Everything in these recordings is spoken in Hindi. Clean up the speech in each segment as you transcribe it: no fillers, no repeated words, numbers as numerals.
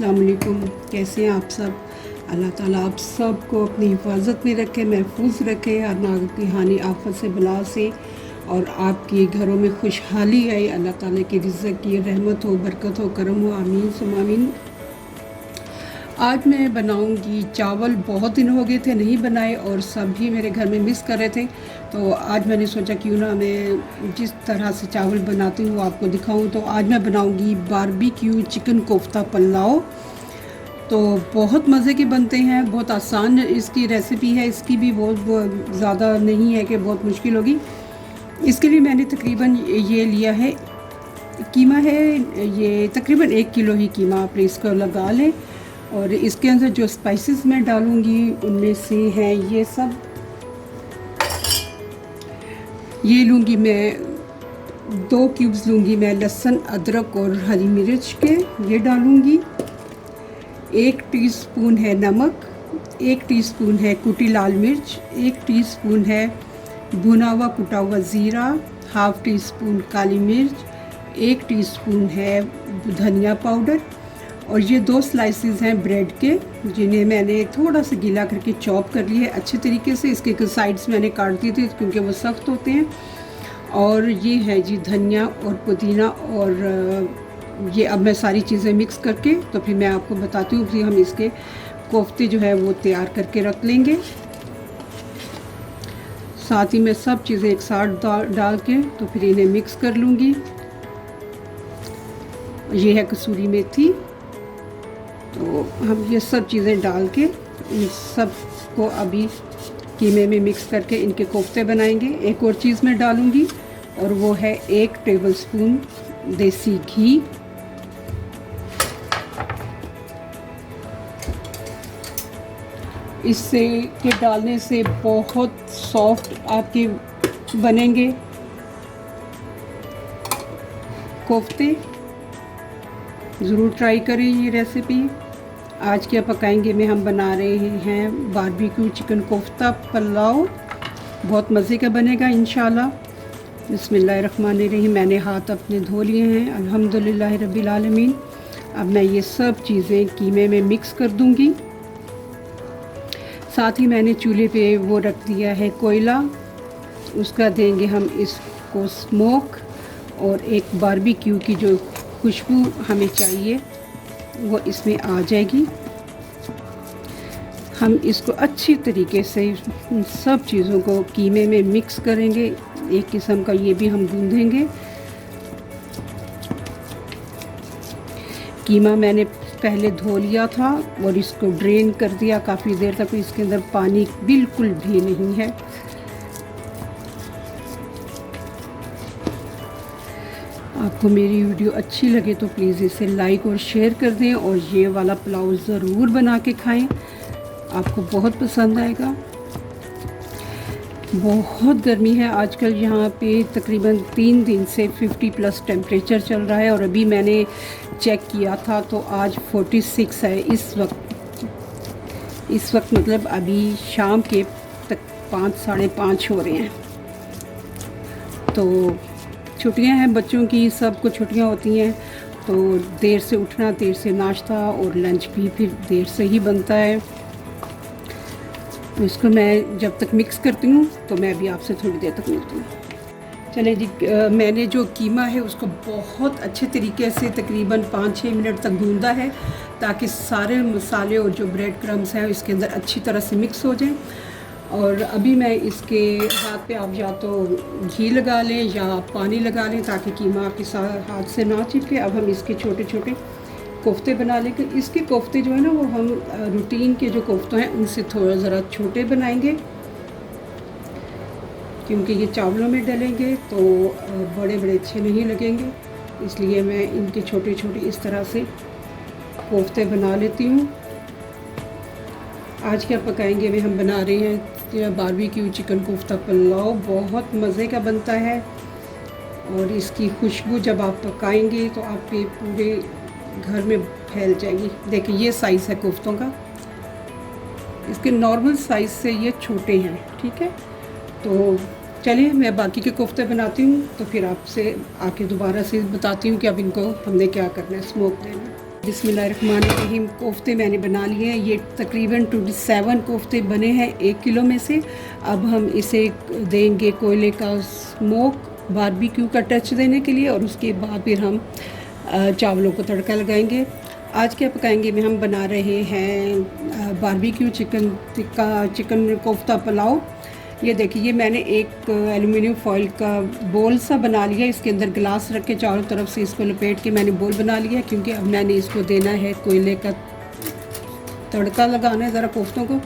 अस्सलाम वालेकुम। कैसे हैं आप सब? अल्लाह ताला आप सब को अपनी हिफाजत में रखे, महफूज रखे, हर नागहानी आफत से बला से, और आपके घरों में खुशहाली आए। अल्लाह ताला की रिज़्क़ की रहमत हो, बरकत हो, करम हो। आमीन सुम्मा आमीन। आज मैं बनाऊंगी चावल। बहुत दिन हो गए थे नहीं बनाए और सभी मेरे घर में मिस कर रहे थे, तो आज मैंने सोचा क्यों ना मैं जिस तरह से चावल बनाती हूँ आपको दिखाऊं। तो आज मैं बनाऊंगी बारबेक्यू चिकन कोफ्ता पुलाव। तो बहुत मज़े के बनते हैं, बहुत आसान इसकी रेसिपी है। इसकी भी बहुत ज़्यादा नहीं है कि बहुत मुश्किल होगी। इसके लिए मैंने तकरीबन ये लिया है, कीमा है ये तकरीबन 1 किलो ही कीमा आप इसको लगा लें। और इसके अंदर जो स्पाइसेस मैं डालूँगी उनमें से हैं ये सब। ये लूँगी मैं 2 क्यूब्स लूँगी मैं लहसुन, अदरक और हरी मिर्च के, ये डालूँगी। 1 टीस्पून है नमक, 1 टीस्पून है कुटी लाल मिर्च, 1 टीस्पून है भुना हुआ कुटा हुआ ज़ीरा, हाफ़ टी स्पून काली मिर्च, 1 टीस्पून है धनिया पाउडर। और ये 2 स्लाइसेस हैं ब्रेड के, जिन्हें मैंने थोड़ा सा गीला करके चॉप कर लिए अच्छे तरीके से। इसके साइड्स मैंने काट दिए थे क्योंकि वो सख्त होते हैं। और ये है जी धनिया और पुदीना। और ये अब मैं सारी चीज़ें मिक्स करके तो फिर मैं आपको बताती हूँ कि हम इसके कोफ्ते जो है वो तैयार करके रख लेंगे। साथ ही मैं सब चीज़ें एक साथ डाल के तो फिर इन्हें मिक्स कर लूँगी। ये है कसूरी मेथी। तो हम ये सब चीज़ें डाल के इन सब को अभी कीमे में मिक्स करके इनके कोफ्ते बनाएंगे। एक और चीज़ मैं डालूँगी और वो है 1 टेबलस्पून देसी घी। इससे के डालने से बहुत सॉफ्ट आपके बनेंगे कोफ्ते। ज़रूर ट्राई करें ये रेसिपी। आज क्या पकाएंगे में हम बना रहे हैं बारबेक्यू चिकन कोफ्ता पुलाव। बहुत मज़े का बनेगा इंशाल्लाह। बिस्मिल्लाहिर्रहमानिर्रहीम। मैंने हाथ अपने धो लिए हैं अल्हम्दुलिल्लाह रब्बिल आलमीन। अब मैं ये सब चीज़ें कीमे में मिक्स कर दूंगी। साथ ही मैंने चूल्हे पे वो रख दिया है कोयला, उसका देंगे हम इसको स्मोक। और एक बारबेक्यू की जो खुशबू हमें चाहिए वो इसमें आ जाएगी। हम इसको अच्छी तरीके से सब चीज़ों को कीमे में मिक्स करेंगे। एक किस्म का ये भी हम गूंदेंगे। कीमा मैंने पहले धो लिया था और इसको ड्रेन कर दिया काफ़ी देर तक। इसके अंदर पानी बिल्कुल भी नहीं है। आपको मेरी वीडियो अच्छी लगे तो प्लीज़ इसे लाइक और शेयर कर दें। और ये वाला पुलाव ज़रूर बना के खाएं, आपको बहुत पसंद आएगा। बहुत गर्मी है आजकल यहाँ पे, तकरीबन 3 दिन से 50+ टेम्परेचर चल रहा है। और अभी मैंने चेक किया था तो आज 46 है इस वक्त मतलब अभी शाम के तक 5 साढ़े 5 हो रहे हैं। तो छुट्टियां हैं बच्चों की, सबको छुट्टियां होती हैं, तो देर से उठना, देर से नाश्ता और लंच भी फिर देर से ही बनता है। तो इसको मैं जब तक मिक्स करती हूँ तो मैं भी आपसे थोड़ी देर तक मिलती हूँ। चले जी, मैंने जो कीमा है उसको बहुत अच्छे तरीके से तकरीबन 5-6 मिनट तक गूंदा है ताकि सारे मसाले और जो ब्रेड क्रम्स हैं इसके अंदर अच्छी तरह से मिक्स हो जाएं। और अभी मैं इसके हाथ पे आप या तो घी लगा लें या पानी लगा लें ताकि कीमा आपके हाथ से ना चिपके। अब हम इसके छोटे छोटे कोफ्ते बना लेंगे। इसके कोफ्ते जो है ना वो हम रूटीन के जो कोफ्ते हैं उनसे थोड़ा ज़रा छोटे बनाएंगे, क्योंकि ये चावलों में डलेंगे तो बड़े बड़े अच्छे नहीं लगेंगे। इसलिए मैं इनके छोटे छोटे इस तरह से कोफ्ते बना लेती हूँ। आज क्या पकाएंगे में हम बना रहे हैं बारबेक्यू चिकन कोफ्ता पुलाव। बहुत मज़े का बनता है और इसकी खुशबू जब आप पकाएंगे तो आपके पूरे घर में फैल जाएगी। देखिए ये साइज़ है कोफ्तों का, इसके नॉर्मल साइज़ से ये छोटे हैं, ठीक है। तो चलिए मैं बाकी के कोफ्ते बनाती हूँ तो फिर आपसे आके दोबारा से बताती हूँ कि अब इनको हमने क्या करना है, स्मोक देना है। बिस्मिल्लाहिर्रहमानिर्रहीम। कोफ्ते मैंने बना लिए हैं। ये तकरीबन 27 कोफ्ते बने हैं 1 किलो में से। अब हम इसे देंगे कोयले का स्मोक, बारबेक्यू का टच देने के लिए, और उसके बाद फिर हम चावलों को तड़का लगाएंगे। आज क्या पकाएंगे में हम बना रहे हैं barbecue chicken tikka, chicken kofta pulao. ये देखिए, ये मैंने एक एल्युमिनियम फॉइल का बोल सा बना लिया। इसके अंदर गिलास रख के चारों तरफ से इसको लपेट के मैंने बोल बना लिया, क्योंकि अब मैंने इसको देना है कोयले का तड़का लगाना है ज़रा कोफ्तों को,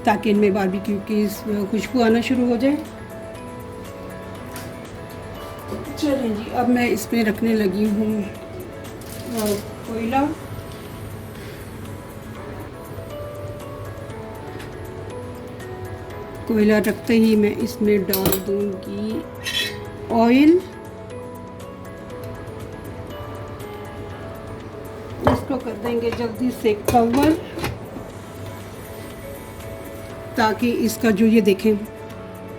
ताकि इनमें बारबेक्यू की खुशबू आना शुरू हो जाए। चलें जी, अब मैं इसमें रखने लगी हूँ कोयला। कोयला रखते ही मैं इसमें डाल दूंगी ऑयल। इसको कर देंगे जल्दी से कवर, ताकि इसका जो ये देखें,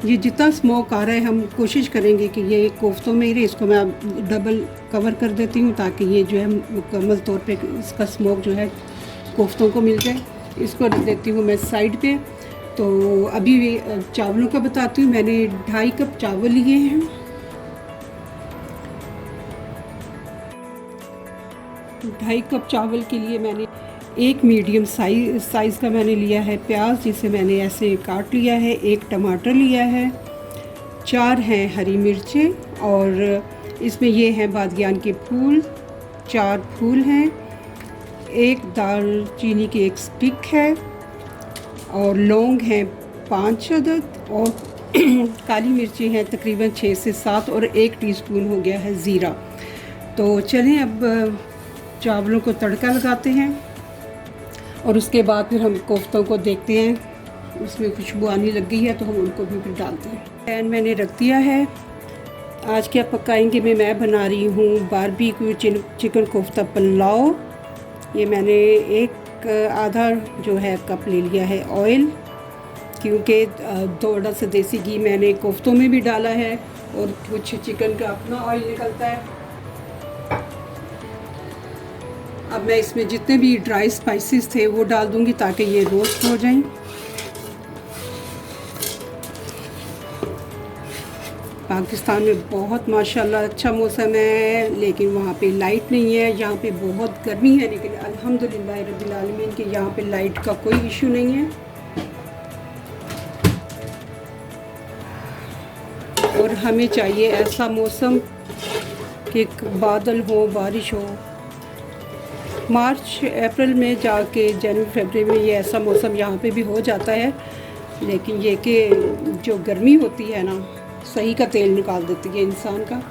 ये जितना स्मोक आ रहा है हम कोशिश करेंगे कि ये कोफ्तों में ही रहे। इसको मैं डबल कवर कर देती हूँ ताकि ये जो है मुकम्मल तौर पे इसका स्मोक जो है कोफ्तों को मिल जाए। इसको रख देती हूँ मैं साइड पे। तो अभी चावलों का बताती हूँ। मैंने 2.5 कप चावल लिए हैं। ढाई कप चावल के लिए मैंने एक मीडियम साइज़ का मैंने लिया है प्याज, जिसे मैंने ऐसे काट लिया है। एक टमाटर लिया है, 4 हैं हरी मिर्चें, और इसमें ये हैं बादियान के फूल, 4 फूल हैं। एक दालचीनी की एक स्टिक है, और लौंग हैं 5 अदद, और काली मिर्ची हैं तकरीबन 6 से 7, और 1 टीस्पून हो गया है ज़ीरा। तो चलें अब चावलों को तड़का लगाते हैं, और उसके बाद फिर हम कोफ्तों को देखते हैं। उसमें खुशबू आने लग गई है तो हम उनको भी फिर डालते हैं। पैन मैंने रख दिया है। आज क्या पकाएंगे में मैं बना रही हूँ बारबेक्यू चिकन कोफ्ता पुलाव। ये मैंने एक आधा जो है कप ले लिया है ऑयल, क्योंकि थोड़ा सा देसी घी मैंने कोफ्तों में भी डाला है, और कुछ चिकन का अपना ऑयल निकलता है। अब मैं इसमें जितने भी ड्राई स्पाइसेस थे वो डाल दूंगी ताकि ये रोस्ट हो जाएं। पाकिस्तान में बहुत माशाल्लाह अच्छा मौसम है, लेकिन वहाँ पे लाइट नहीं है। यहाँ पे बहुत गर्मी है, लेकिन अल्हम्दुलिल्लाह रब्बिल आलमीन के यहाँ पे लाइट का कोई इशू नहीं है। और हमें चाहिए ऐसा मौसम कि बादल हो, बारिश हो। मार्च अप्रैल में जाके जनवरी फरवरी में ये ऐसा मौसम यहाँ पे भी हो जाता है, लेकिन ये कि जो गर्मी होती है ना, सही का तेल निकाल देती है इंसान का।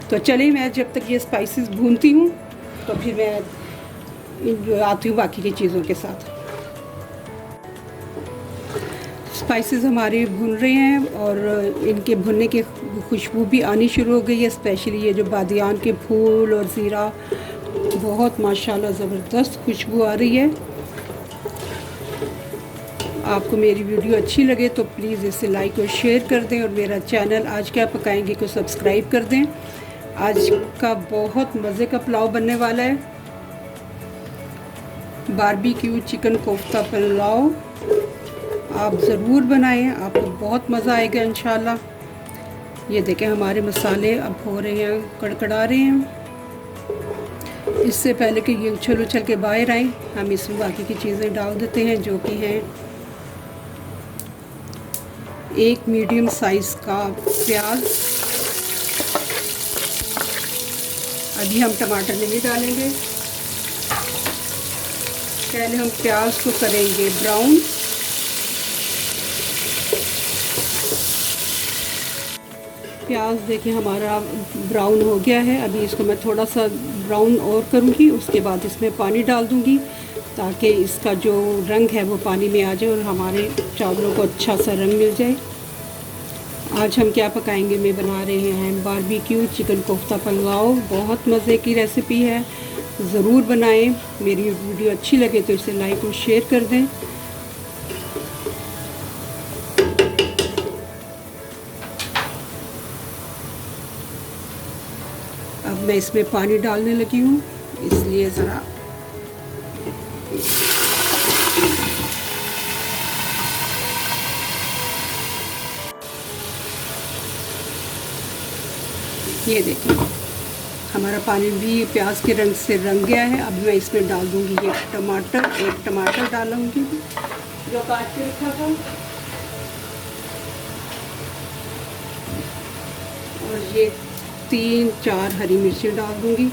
तो चलिए, मैं जब तक ये स्पाइसेस भूनती हूँ तो फिर मैं आती हूँ बाकी की चीज़ों के साथ। स्पाइसेस हमारे भुन रहे हैं, और इनके भुनने की खुशबू भी आनी शुरू हो गई है। स्पेशली ये जो बादियान के फूल और ज़ीरा, बहुत माशाल्लाह ज़बरदस्त खुशबू आ रही है। आपको मेरी वीडियो अच्छी लगे तो प्लीज़ इसे लाइक और शेयर कर दें, और मेरा चैनल आज क्या पकाएंगे को सब्सक्राइब कर दें। आज का बहुत मज़े का पुलाव बनने वाला है, बारबेक्यू चिकन कोफ्ता पुलाव। आप ज़रूर बनाएं, आपको बहुत मज़ा आएगा इंशाल्लाह। ये देखें, हमारे मसाले अब हो रहे हैं, कड़कड़ा रहे हैं। इससे पहले कि ये उछल उछल के बाहर आए, हम इसमें बाकी की चीज़ें डाल देते हैं, जो कि हैं एक मीडियम साइज़ का प्याज। अभी हम टमाटर नहीं डालेंगे, पहले हम प्याज को करेंगे ब्राउन। प्याज देखें हमारा ब्राउन हो गया है। अभी इसको मैं थोड़ा सा ब्राउन और करूँगी, उसके बाद इसमें पानी डाल दूँगी ताकि इसका जो रंग है वो पानी में आ जाए और हमारे चावलों को अच्छा सा रंग मिल जाए। आज हम क्या पकाएंगे में बना रहे हैं बारबेक्यू चिकन कोफ्ता पुलाव। बहुत मज़े की रेसिपी है, ज़रूर बनाएं। मेरी वीडियो अच्छी लगे तो इसे लाइक और शेयर कर दें। अब मैं इसमें पानी डालने लगी हूँ, इसलिए ज़रा ये देखिए हमारा पानी भी प्याज के रंग से रंग गया है। अब मैं इसमें डाल दूँगी ये टमाटर, एक टमाटर डालूँगी जो काट के रखा था, और ये 3-4 हरी मिर्ची डाल दूँगी।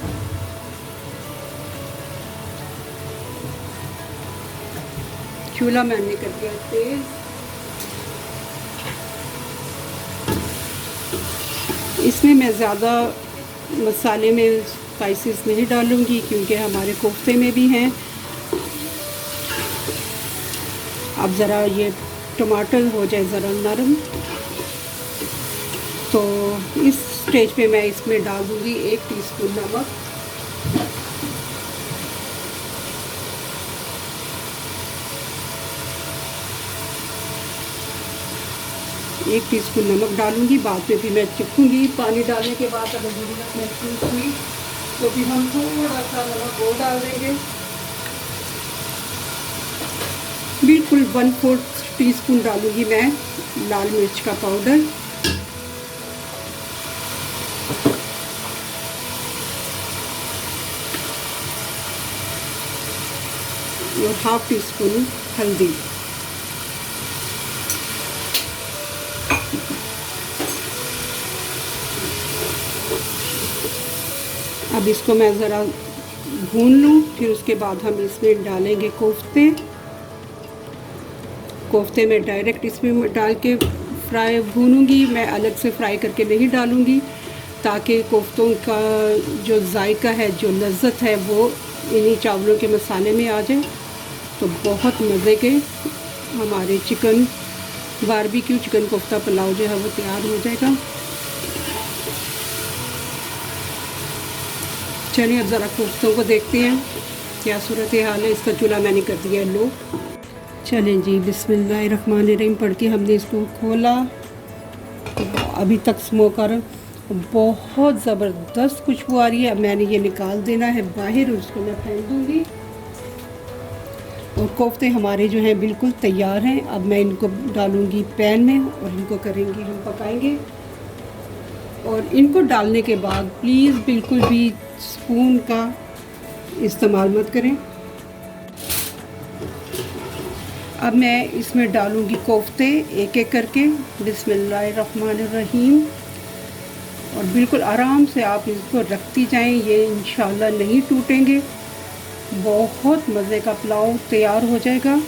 चूल्हा मैंने कर दिया तेज़। इसमें मैं ज़्यादा मसाले में स्पाइसेस नहीं डालूँगी क्योंकि हमारे कोफ्ते में भी हैं। अब ज़रा ये टमाटर हो जाए ज़रा नरम, तो इस स्टेज पे मैं इसमें डाल दूँगी 1 टीस्पून नमक, एक टीस्पून नमक डालूँगी। बाद में भी मैं चखूँगी पानी डालने के बाद, अगर ज़रूरत महसूस हुई तो भी हम थोड़ा सा नमक और डाल देंगे। बिल्कुल 1/4 टीस्पून डालूँगी मैं लाल मिर्च का पाउडर, और 1/2 टीस्पून हल्दी। अब इसको मैं ज़रा भून लूँ, फिर उसके बाद हम इसमें डालेंगे कोफ्ते। कोफ्ते में डायरेक्ट इसमें डाल के फ्राई भूनूंगी, मैं अलग से फ्राई करके नहीं डालूंगी, ताकि कोफ्तों का जो जायका है, जो लज्जत है, वो इन्हीं चावलों के मसाले में आ जाए। तो बहुत मज़े के हमारे chicken barbecue chicken kofta pulao जो है वो तैयार हो जाएगा। चलिए अब ज़रा कोफ्तों को देखते हैं क्या सूरत हाल है। इसका चूल्हा मैंने कर दिया है लो। चलें जी, बिस्मिल्लाहिर्रहमानिर्रहीम पढ़ के हमने इसको खोला, तो अभी तक स्मोक आ रहा, बहुत ज़बरदस्त खुशबू आ रही है। अब मैंने ये निकाल देना है बाहर, उसको मैं फेंक दूँगी। और कोफ्ते हमारे जो हैं बिल्कुल तैयार हैं। अब मैं इनको डालूँगी पैन में और इनको करेंगे हम पकाएंगे। और इनको डालने के बाद प्लीज़ बिल्कुल भी स्पून का इस्तेमाल मत करें। अब मैं इसमें डालूँगी कोफ्ते एक एक करके, बिस्मिल्लाहिर्रहमानिर्रहीम। और बिल्कुल आराम से आप इसको रखती जाएं, ये इंशाल्लाह नहीं टूटेंगे। बहुत मज़े का पुलाव तैयार हो जाएगा।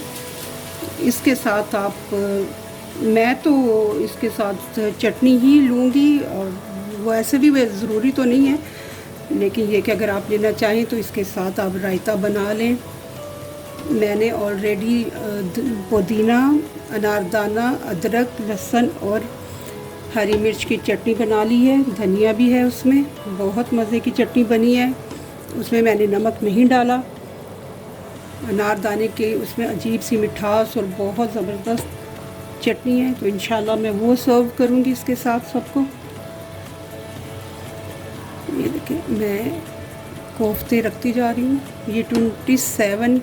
इसके साथ आप मैं तो इसके साथ चटनी ही लूँगी, और वैसे भी वह ज़रूरी तो नहीं है, लेकिन ये कि अगर आप लेना चाहें तो इसके साथ आप रायता बना लें। मैंने ऑलरेडी पुदीना, अनारदाना, अदरक, लहसुन और हरी मिर्च की चटनी बना ली है, धनिया भी है उसमें, बहुत मज़े की चटनी बनी है। उसमें मैंने नमक नहीं डाला। अनारदाने के उसमें अजीब सी मिठास और बहुत ज़बरदस्त चटनी है, तो इंशाल्लाह मैं वो सर्व करूँगी इसके साथ सबको। ये देखिए मैं कोफ्ते रखती जा रही हूँ। ये 27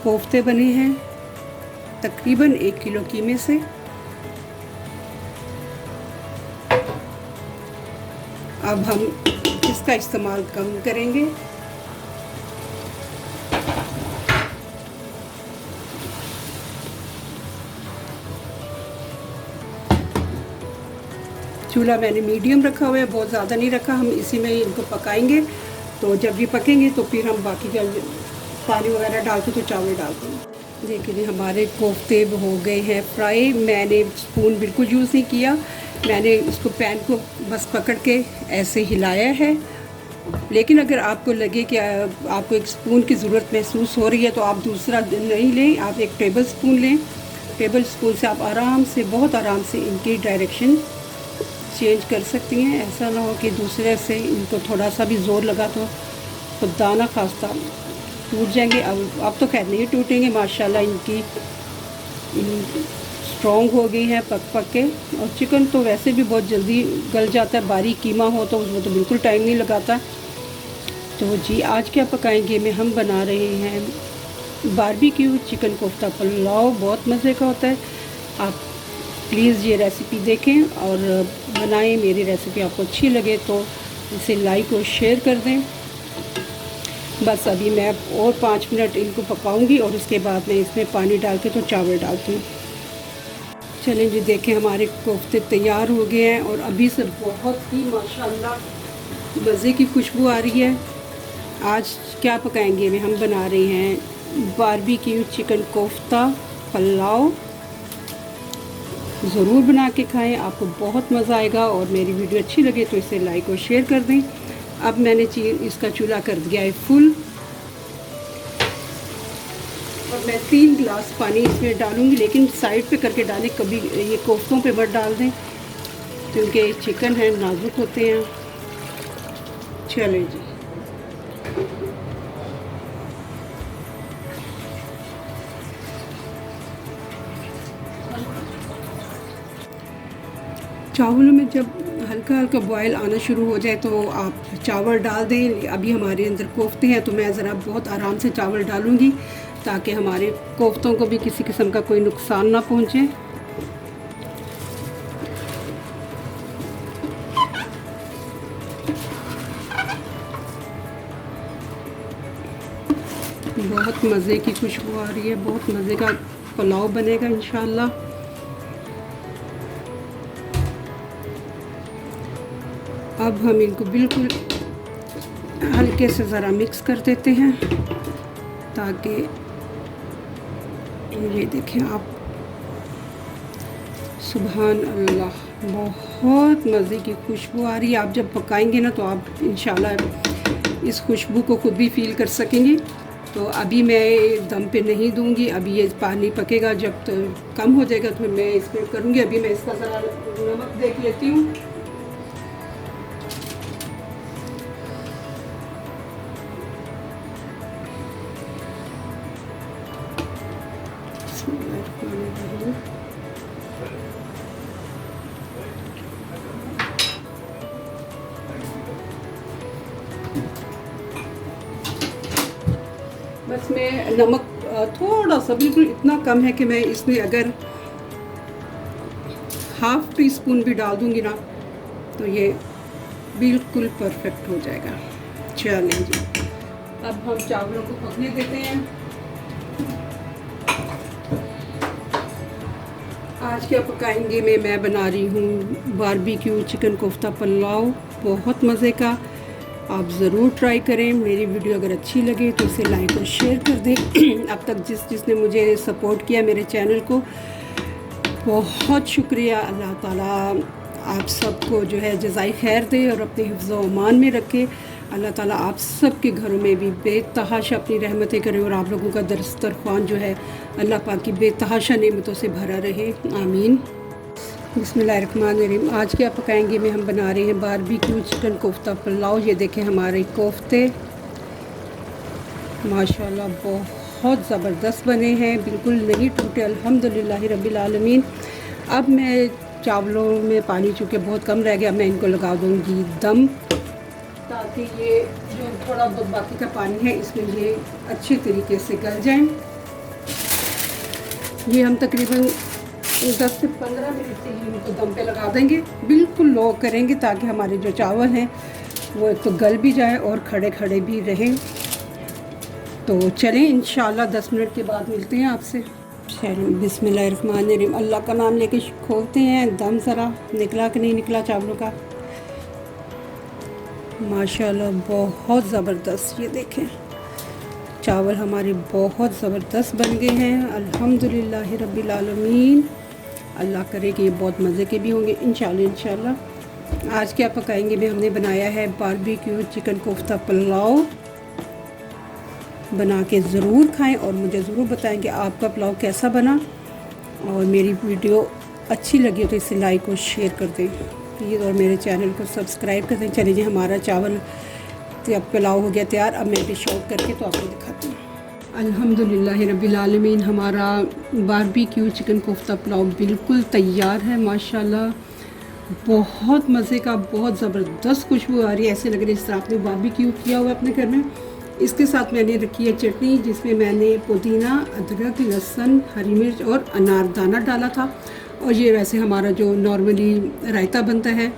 कोफ्ते बने हैं तकरीबन 1 किलो कीमे से। अब हम इसका इस्तेमाल कम करेंगे। चूल्हा मैंने मीडियम रखा हुआ है, बहुत ज़्यादा नहीं रखा। हम इसी में इनको पकाएंगे, तो जब ये पकेंगे तो फिर हम बाकी का पानी वगैरह डाल के तो चावल डाल देंगे। देखिए हमारे कोफ्ते हो गए हैं फ्राई। मैंने स्पून बिल्कुल यूज़ नहीं किया, मैंने इसको पैन को बस पकड़ के ऐसे हिलाया है। लेकिन अगर आपको लगे कि आपको एक स्पून की ज़रूरत महसूस हो रही है तो आप दूसरा नहीं लें, आप एक टेबल स्पून लें। टेबल स्पून से आप आराम से, बहुत आराम से इनकी डायरेक्शन चेंज कर सकती हैं। ऐसा ना हो कि दूसरे से इनको थोड़ा सा भी ज़ोर लगा तो दाना खास्ता टूट जाएंगे। अब तो खैर नहीं टूटेंगे, माशाल्लाह इनकी स्ट्रॉन्ग हो गई है पक पक के। और चिकन तो वैसे भी बहुत जल्दी गल जाता है, बारीक कीमा हो तो उसमें तो बिल्कुल टाइम नहीं लगाता। तो जी आज क्या पकाएंगे में हम बना रहे हैं बारबेक्यू चिकन कोफ्ता पुलाव बहुत मज़े का होता है। आप प्लीज़ ये रेसिपी देखें और बनाएं। मेरी रेसिपी आपको अच्छी लगे तो इसे लाइक और शेयर कर दें। बस अभी मैं और 5 मिनट इनको पकाऊंगी और उसके बाद मैं इसमें पानी डाल के तो चावल डालती हूँ। चलें जी, देखें हमारे कोफ्ते तैयार हो गए हैं और अभी से बहुत ही माशाल्लाह मज़े की खुशबू आ रही है। आज क्या पकाएंगे हम बना रहे हैं बारबेक्यू चिकन कोफ्ता पुलाव। ज़रूर बना के खाएं, आपको बहुत मज़ा आएगा। और मेरी वीडियो अच्छी लगे तो इसे लाइक और शेयर कर दें। अब मैंने इसका चूल्हा कर दिया है फुल और मैं 3 गिलास पानी इसमें डालूंगी, लेकिन साइड पे करके डालें, कभी ये कोफ्तों पे मत डाल दें क्योंकि चिकन है नाजुक होते हैं। चलें जी, चावलों में जब हल्का हल्का बॉयल आना शुरू हो जाए तो आप चावल डाल दें। अभी हमारे अंदर कोफ्ते हैं तो मैं ज़रा बहुत आराम से चावल डालूंगी ताकि हमारे कोफ्तों को भी किसी किस्म का कोई नुकसान ना पहुंचे। बहुत मज़े की खुशबू आ रही है, बहुत मज़े का पुलाव बनेगा इंशाल्लाह। अब हम इनको बिल्कुल हल्के से ज़रा मिक्स कर देते हैं ताकि ये देखें आप, सुभान अल्लाह, बहुत मज़े की खुशबू आ रही है। आप जब पकाएंगे ना तो आप इंशाल्लाह इस खुशबू को खुद भी फील कर सकेंगे। तो अभी मैं दम पे नहीं दूंगी, अभी ये पानी पकेगा, जब तो कम हो जाएगा तो मैं इसमें करूँगी। अभी मैं इसका ज़रा नमक देख लेती हूँ। बस मैं नमक थोड़ा सा, बिल्कुल इतना कम है कि मैं इसमें अगर हाफ़ टी स्पून भी डाल दूंगी ना तो ये बिल्कुल परफेक्ट हो जाएगा। चलें जी, अब हम चावलों को पकने देते हैं। आज क्या पकाएंगे मैं बना रही हूँ बारबेक्यू चिकन कोफ्ता पुलाव, बहुत मज़े का। आप ज़रूर ट्राई करें। मेरी वीडियो अगर अच्छी लगे तो इसे लाइक और शेयर कर दें। अब तक जिसने मुझे सपोर्ट किया मेरे चैनल को, बहुत शुक्रिया। अल्लाह ताला आप सबको जो है जज़ाई खैर दे और अपने हिफ्ज़ व अमान में रखे। अल्लाह ताला आप सब के घरों में भी बेतहाशा अपनी रहमतें करे और आप लोगों का दस्तरख्वान जो है अल्लाह पाक की बेतहाशा नेमतों से भरा रहे, आमीन। बिस्मिल्लाहिर्रहमानिर्रहीम। आज क्या पकाएंगे हम बना रहे हैं बारबेक्यू चिकन कोफ्ता पुलाव। ये देखें हमारे कोफ्ते माशाल्लाह बहुत ज़बरदस्त बने हैं, बिल्कुल नहीं टूटे, अल्हम्दुलिल्लाह रब्बिल आलमीन। अब मैं चावलों में पानी चूँकि बहुत कम रह गया, मैं इनको लगा दूँगी दम ताकि ये जो थोड़ा बहुत बाकी का पानी है इसमें ये अच्छे तरीके से गल जाएं। ये हम तकरीबन 10 से 15 मिनट के लिए इनको दम पे लगा देंगे, बिल्कुल लो करेंगे ताकि हमारे जो चावल हैं वो तो गल भी जाए और खड़े खड़े भी रहें। तो चलें इंशाल्लाह 10 मिनट के बाद मिलते हैं आपसे। चलें, बिस्मिल्लाहिर्रहमानिर्रहीम। अल्लाह का नाम लेके खोलते हैं। दम ज़रा निकला कि नहीं निकला चावलों का। माशाल्लाह बहुत ज़बरदस्त, ये देखें चावल हमारे बहुत ज़बरदस्त बन गए हैं, अल्हम्दुलिल्लाह रब्बिल आलमीन। अल्लाह करे कि ये बहुत मज़े के भी होंगे इंशाल्लाह। आज क्या पकाएंगे हमने बनाया है बारबेक्यू चिकन कोफ्ता पुलाव। बना के ज़रूर खाएं और मुझे ज़रूर बताएं कि आपका पुलाव कैसा बना। और मेरी वीडियो अच्छी लगी हो तो इसे लाइक और शेयर कर दें प्लीज़, और मेरे चैनल को सब्सक्राइब कर दें। चलिए जी, हमारा चावल अब पुलाव हो गया तैयार। अब मैं डिश आउट करके तो आपको दिखाती हूँ। अल्हम्दुलिल्लाह रब्बिल आलमीन, हमारा बारबेक्यू चिकन कोफ्ता पुलाव बिल्कुल तैयार है माशाल्लाह। बहुत मज़े का, बहुत ज़बरदस्त खुशबू आ रही है, ऐसे लग रही है इस तरह आपने बारबेक्यू किया हुआ अपने घर में। इसके साथ मैंने रखी है चटनी, जिसमें मैंने पुदीना, अदरक, लहसुन, हरी मिर्च और अनारदाना डाला था। और ये वैसे हमारा जो नॉर्मली रायता बनता है,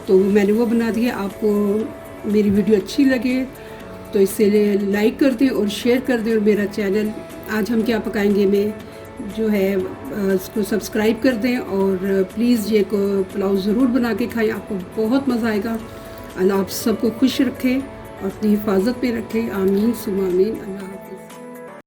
तो मैंने वो बना दिया। आपको मेरी वीडियो अच्छी लगे तो इसे लाइक कर दें और शेयर कर दें। और मेरा चैनल आज हम क्या पकाएंगे में जो है उसको सब्सक्राइब कर दें। और प्लीज़ ये को पुलाव ज़रूर बना के खाएं, आपको बहुत मज़ा आएगा। अल्लाह आप सबको खुश रखे और अपनी हिफाजत में रखे। आमीन सुमा आमीन। अल्लाह।